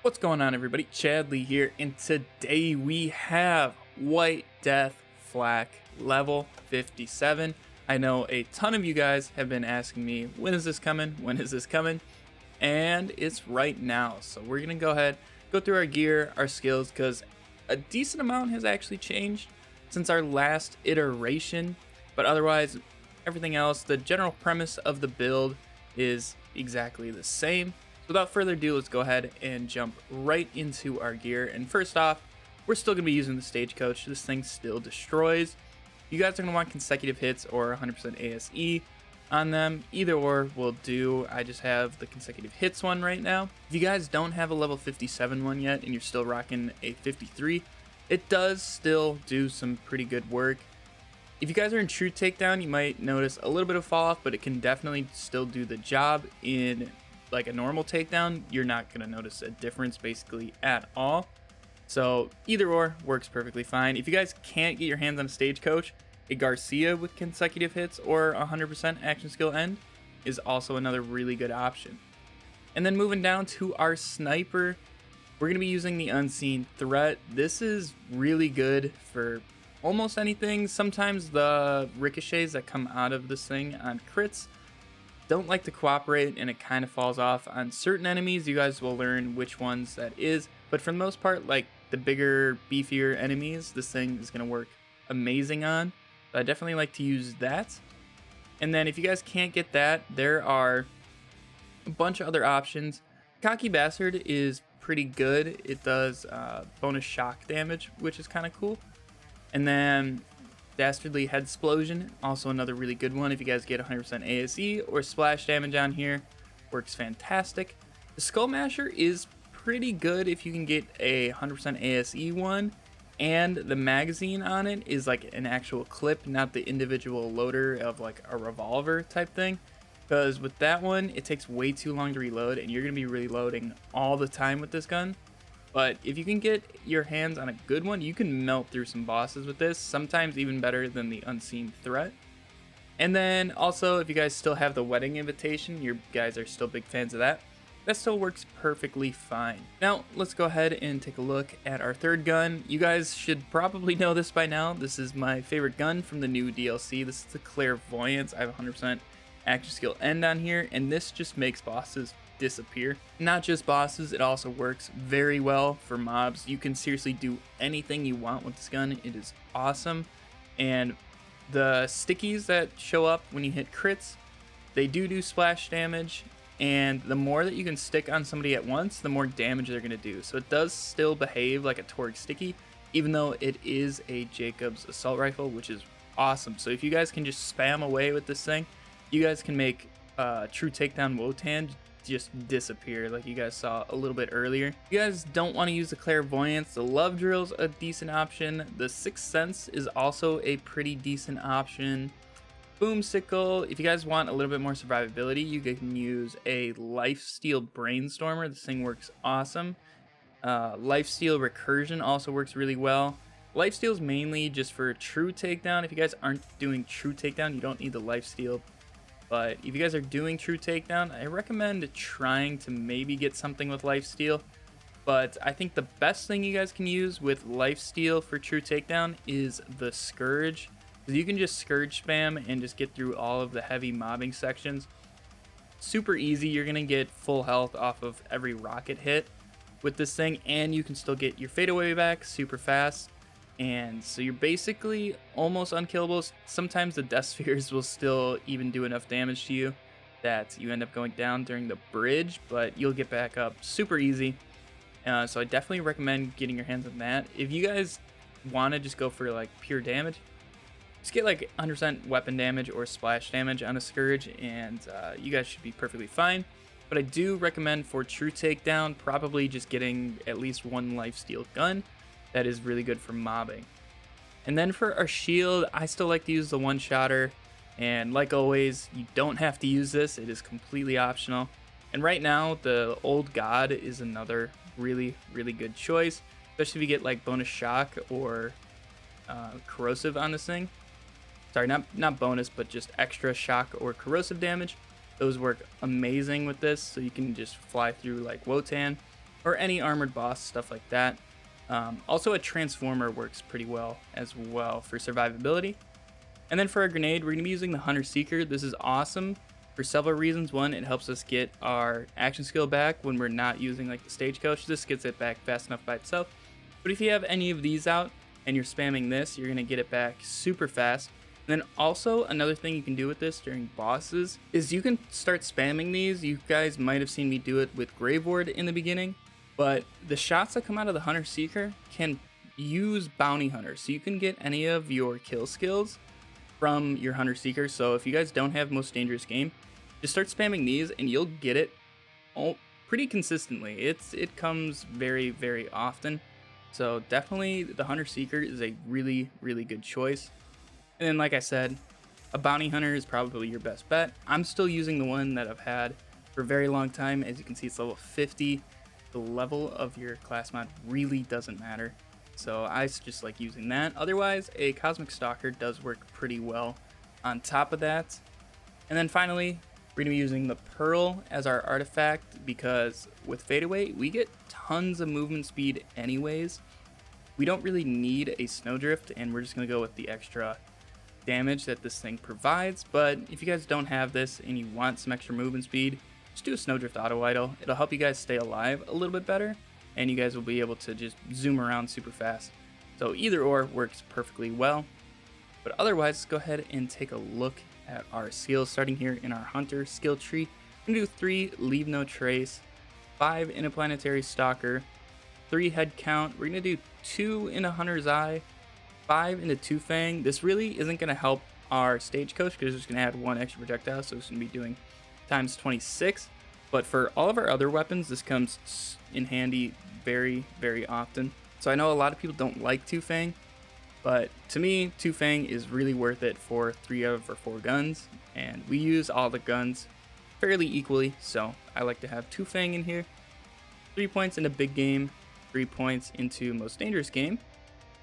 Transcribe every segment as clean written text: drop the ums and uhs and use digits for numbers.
What's going on, everybody? Chad Lee here, and today we have White Death Flak level 57. I know a ton of you guys have been asking me, when is this coming? When is this coming? And it's right now. So we're gonna go ahead, go through our gear, our skills, because a decent amount has actually changed since our last iteration. But otherwise, everything else, the general premise of the build is exactly the same. Without further ado, let's go ahead and jump right into our gear. And first off, we're still going to be using the Stagecoach. This thing still destroys. You guys are going to want consecutive hits or 100% ASE on them. Either or will do. I just have the consecutive hits one right now. If you guys don't have a level 57 one yet and you're still rocking a 53, it does still do some pretty good work. If you guys are in true takedown, you might notice a little bit of fall off, but it can definitely still do the job in like a normal takedown. You're not going to notice a difference basically at all. So either or works perfectly fine. If you guys can't get your hands on a Stagecoach, a Garcia with consecutive hits or 100% action skill end is also another really good option. And then moving down to our sniper, we're going to be using the Unseen Threat. This is really good for almost anything. Sometimes the ricochets that come out of this thing on crits don't like to cooperate, and it kind of falls off on certain enemies. You guys will learn which ones that is, but for the most part, like the bigger, beefier enemies, this thing is going to work amazing on. So I definitely like to use that. And then if you guys can't get that, there are a bunch of other options. Cocky Bastard is pretty good. It does bonus shock damage, which is kind of cool. And then Dastardly Head Explosion, also another really good one. If you guys get 100% ASE or splash damage on here, works fantastic. The Skull Masher is pretty good if you can get a 100% ASE one, and the magazine on it is like an actual clip, not the individual loader of like a revolver type thing. Because with that one, it takes way too long to reload, and you're going to be reloading all the time with this gun. But if you can get your hands on a good one, you can melt through some bosses with this, sometimes even better than the Unseen Threat. And then also, if you guys still have the Wedding Invitation, you guys are still big fans of that, that still works perfectly fine. Now, let's go ahead and take a look at our third gun. You guys should probably know this by now. This is my favorite gun from the new DLC. This is the Clairvoyance. I have 100% action skill end on here, and this just makes bosses disappear. Not just bosses, it also works very well for mobs. You can seriously do anything you want with this gun. It is awesome. And the stickies that show up when you hit crits, they do splash damage, and the more that you can stick on somebody at once, the more damage they're going to do. So it does still behave like a Torgue sticky, even though it is a Jacobs assault rifle, which is awesome. So if you guys can just spam away with this thing, you guys can make true takedown Wotan just disappear like you guys saw a little bit earlier. If you guys don't want to use the Clairvoyance, the Love Drill's a decent option. The Sixth Sense is also a pretty decent option. Boomsicle, if you guys want a little bit more survivability, you can use a Lifesteal Brainstormer. This thing works awesome. Lifesteal Recursion also works really well. Lifesteal is mainly just for true takedown. If you guys aren't doing true takedown, you don't need the Lifesteal. But if you guys are doing true takedown, I recommend trying to maybe get something with lifesteal. But I think the best thing you guys can use with lifesteal for true takedown is the Scourge. Because you can just Scourge spam and just get through all of the heavy mobbing sections. Super easy. You're going to get full health off of every rocket hit with this thing. And you can still get your fadeaway back super fast. And so you're basically almost unkillable. Sometimes the Death Spheres will still even do enough damage to you that you end up going down during the bridge, but you'll get back up super easy. So I definitely recommend getting your hands on that. If you guys want to just go for like pure damage, just get like 100% weapon damage or splash damage on a Scourge, and you guys should be perfectly fine. But I do recommend for true takedown, probably just getting at least one lifesteal gun. That is really good for mobbing. And then for our shield, I still like to use the one-shotter. And like always, you don't have to use this. It is completely optional. And right now, the Old God is another really, really good choice. Especially if you get like bonus shock or corrosive on this thing. Sorry, not bonus, but just extra shock or corrosive damage. Those work amazing with this. So you can just fly through like Wotan. or any armored boss, stuff like that. Also, a transformer works pretty well as well for survivability. And then for our grenade, we're going to be using the Hunter Seeker. This is awesome for several reasons. One, it helps us get our action skill back when we're not using like the stagecoach. This gets it back fast enough by itself. But if you have any of these out and you're spamming this, you're going to get it back super fast. And then also another thing you can do with this during bosses is you can start spamming these. You guys might have seen me do it with Grave Ward in the beginning, but the shots that come out of the Hunter Seeker can use Bounty Hunter. So you can get any of your kill skills from your Hunter Seeker. So if you guys don't have Most Dangerous Game, just start spamming these and you'll get it pretty consistently. It comes very, very often. So definitely the Hunter Seeker is a really, really good choice. And then like I said, a Bounty Hunter is probably your best bet. I'm still using the one that I've had for a very long time. As you can see, it's level 50. The level of your class mod really doesn't matter. So I just like using that. Otherwise, a Cosmic Stalker does work pretty well on top of that. And then finally, we're going to be using the Pearl as our artifact because with Fadeaway, we get tons of movement speed anyways. We don't really need a Snowdrift, and we're just going to go with the extra damage that this thing provides. But if you guys don't have this and you want some extra movement speed, just do a Snowdrift auto idle. It'll help you guys stay alive a little bit better, and you guys will be able to just zoom around super fast. So either or works perfectly well. But otherwise, let's go ahead and take a look at our skills, starting here in our Hunter skill tree. We're going to do 3 Leave No Trace, 5 Interplanetary Stalker, 3 Head Count. We're going to do 2 in a Hunter's Eye, 5 into Two Fang. This really isn't going to help our Stagecoach because it's going to add 1 extra projectile, so it's going to be doing times 26. But for all of our other weapons, this comes in handy very, very often. So I know a lot of people don't like Two Fang, but to me, Two Fang is really worth it for 3 out of our 4 guns, and we use all the guns fairly equally, so I like to have Two Fang in here. 3 points into Big Game, 3 points into Most Dangerous Game,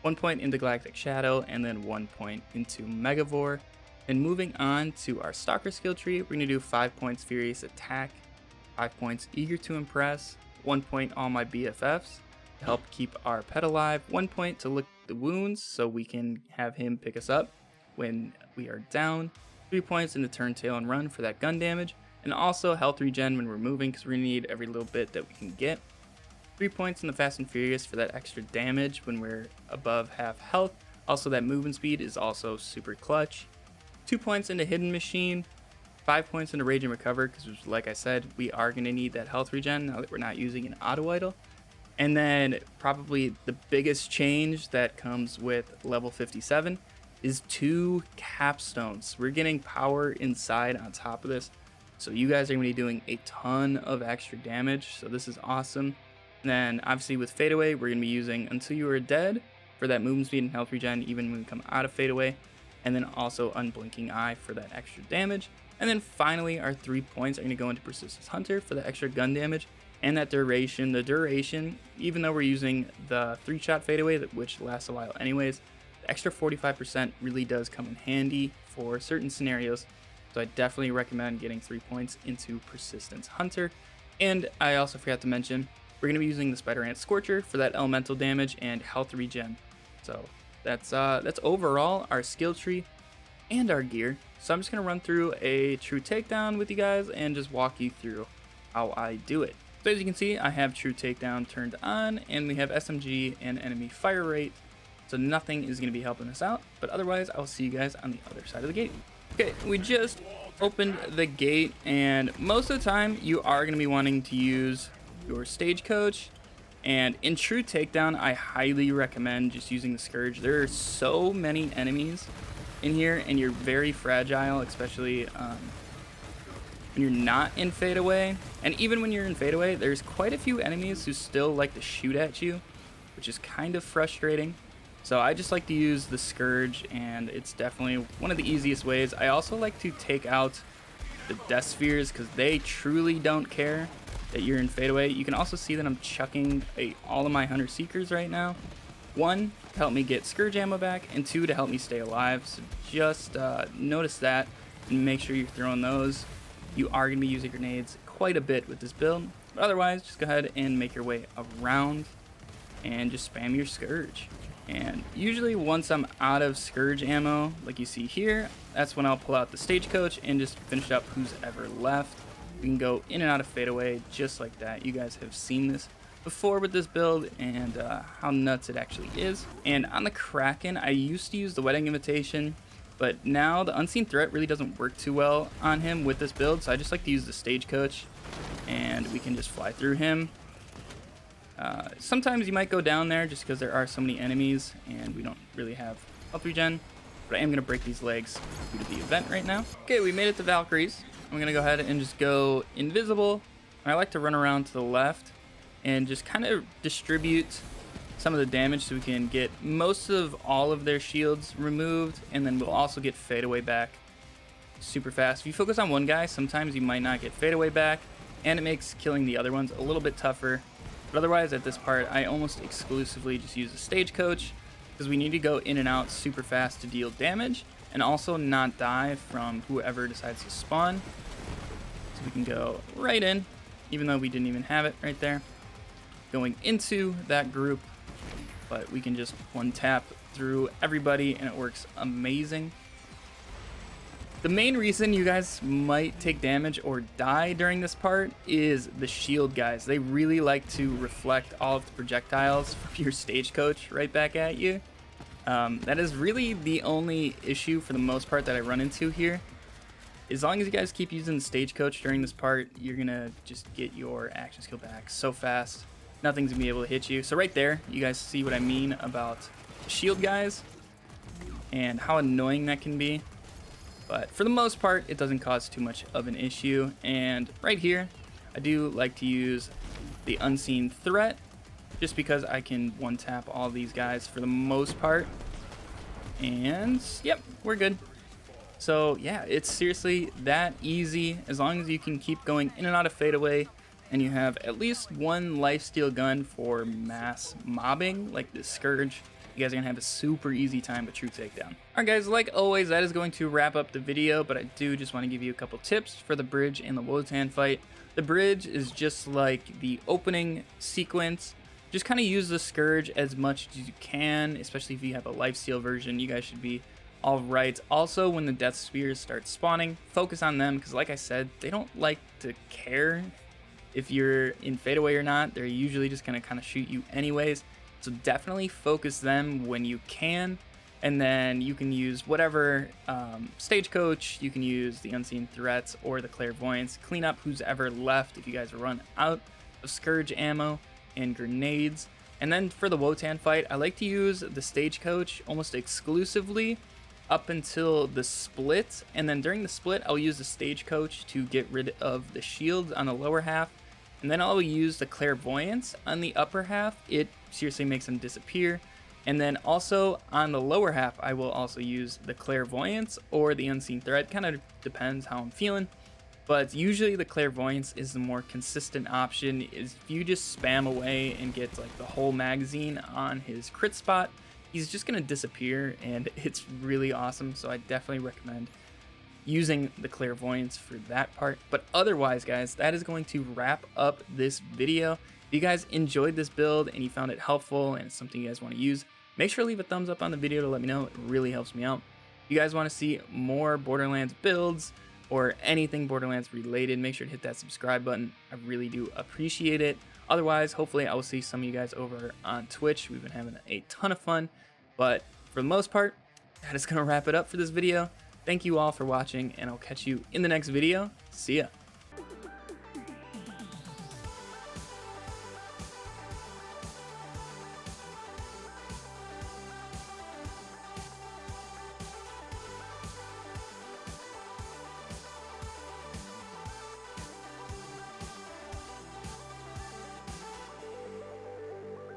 1 point into Galactic Shadow, and then 1 point into Megavore. And moving on to our Stalker skill tree, we're going to do 5 points Furious Attack, 5 points Eager to Impress, 1 point All My BFFs to help keep our pet alive, 1 point to Lick the Wounds so we can have him pick us up when we are down, 3 points into Turn Tail and Run for that gun damage, and also health regen when we're moving because we're going to need every little bit that we can get. 3 points in the Fast and Furious for that extra damage when we're above half health. Also, that movement speed is also super clutch. 2 points into Hidden Machine, 5 points into Rage and Recover because, like I said, we are going to need that health regen now that we're not using an auto idle. And then probably the biggest change that comes with level 57 is 2 capstones. We're getting power inside on top of this, so you guys are going to be doing a ton of extra damage, so this is awesome. And then obviously with Fadeaway, we're going to be using Until You Are Dead for that movement speed and health regen even when we come out of Fadeaway, and then also Unblinking Eye for that extra damage. And then finally our 3 points are going to go into Persistence Hunter for the extra gun damage and that duration. The duration, even though we're using the 3-shot Fadeaway, which lasts a while anyways, the extra 45% really does come in handy for certain scenarios. So I definitely recommend getting 3 points into Persistence Hunter. And I also forgot to mention, we're going to be using the Spider Ant Scorcher for that elemental damage and health regen. So that's overall our skill tree and our gear. So I'm just going to run through a true takedown with you guys and just walk you through how I do it. So as you can see, I have true takedown turned on, and we have SMG and enemy fire rate. So nothing is going to be helping us out, but otherwise I'll see you guys on the other side of the gate. Okay, we just opened the gate, and most of the time you are going to be wanting to use your Stagecoach. And in true takedown, I highly recommend just using the Scourge. There are so many enemies in here, and you're very fragile, especially when you're not in Fadeaway. And even when you're in Fadeaway, there's quite a few enemies who still like to shoot at you, which is kind of frustrating. So I just like to use the Scourge, and it's definitely one of the easiest ways. I also like to take out the Death Spheres because they truly don't care that you're in Fadeaway. You can also see that I'm chucking all of my Hunter Seekers right now. 1, to help me get Scourge ammo back, and 2, to help me stay alive. So just notice that and make sure you're throwing those. You are going to be using grenades quite a bit with this build. But otherwise, just go ahead and make your way around and just spam your Scourge. And usually once I'm out of Scourge ammo, like you see here, that's when I'll pull out the Stagecoach and just finish up who's ever left. We can go in and out of fadeaway just like that. You guys have seen this before with this build and how nuts it actually is. And on the Kraken, I used to use the Wedding Invitation, but now the Unseen Threat really doesn't work too well on him with this build, so I just like to use the Stagecoach and we can just fly through him. Sometimes you might go down there just because there are so many enemies and we don't really have health regen, but I am going to break these legs due to the event right now. Okay, we made it to Valkyries. I'm going to go ahead and just go invisible. I like to run around to the left and just kind of distribute some of the damage so we can get most of all of their shields removed, and then we'll also get fadeaway back super fast. If you focus on one guy, sometimes you might not get fadeaway back, and it makes killing the other ones a little bit tougher. But otherwise, at this part, I almost exclusively just use the Stagecoach because we need to go in and out super fast to deal damage and also not die from whoever decides to spawn. So we can go right in, even though we didn't even have it right there, going into that group, but we can just one tap through everybody and it works amazing. The main reason you guys might take damage or die during this part is the shield guys. They really like to reflect all of the projectiles from your Stagecoach right back at you. That is really the only issue for the most part that I run into here. As long as you guys keep using the Stagecoach during this part, you're gonna just get your action skill back so fast. Nothing's gonna be able to hit you. So right there, you guys see what I mean about the shield guys and how annoying that can be. But for the most part, it doesn't cause too much of an issue. And right here, I do like to use the Unseen Threat just because I can one tap all these guys for the most part. And yep, we're good. So yeah, it's seriously that easy as long as you can keep going in and out of fadeaway and you have at least one lifesteal gun for mass mobbing like the Scourge. You guys are going to have a super easy time with true takedown. Alright guys, like always, that is going to wrap up the video, but I do just want to give you a couple tips for the bridge and the Wotan fight. The bridge is just like the opening sequence. Just kind of use the Scourge as much as you can, especially if you have a lifesteal version. You guys should be alright. Also, when the Death Spears start spawning, focus on them, because like I said, they don't like to care if you're in fadeaway or not. They're usually just going to kind of shoot you anyways. So definitely focus them when you can, and then you can use whatever Stagecoach, you can use the Unseen Threats or the Clairvoyance, clean up who's ever left if you guys run out of Scourge ammo and grenades. And then for the Wotan fight, I like to use the Stagecoach almost exclusively up until the split, and then during the split I'll use the Stagecoach to get rid of the shields on the lower half. And then I'll use the Clairvoyance on the upper half. It seriously makes them disappear. And then also on the lower half, I will also use the Clairvoyance or the Unseen Threat. Kind of depends how I'm feeling. But usually the Clairvoyance is the more consistent option. Is if you just spam away and get like the whole magazine on his crit spot, he's just going to disappear and it's really awesome. So I definitely recommend using the Clairvoyance for that part. But otherwise guys, that is going to wrap up this video. If you guys enjoyed this build and you found it helpful and it's something you guys want to use, make sure to leave a thumbs up on the video to let me know. It really helps me out. If you guys want to see more Borderlands builds or anything Borderlands related, make sure to hit that subscribe button. I really do appreciate it. Otherwise, hopefully I will see some of you guys over on Twitch. We've been having a ton of fun, but for the most part, that is going to wrap it up for this video. Thank you all for watching, and I'll catch you in the next video. See ya.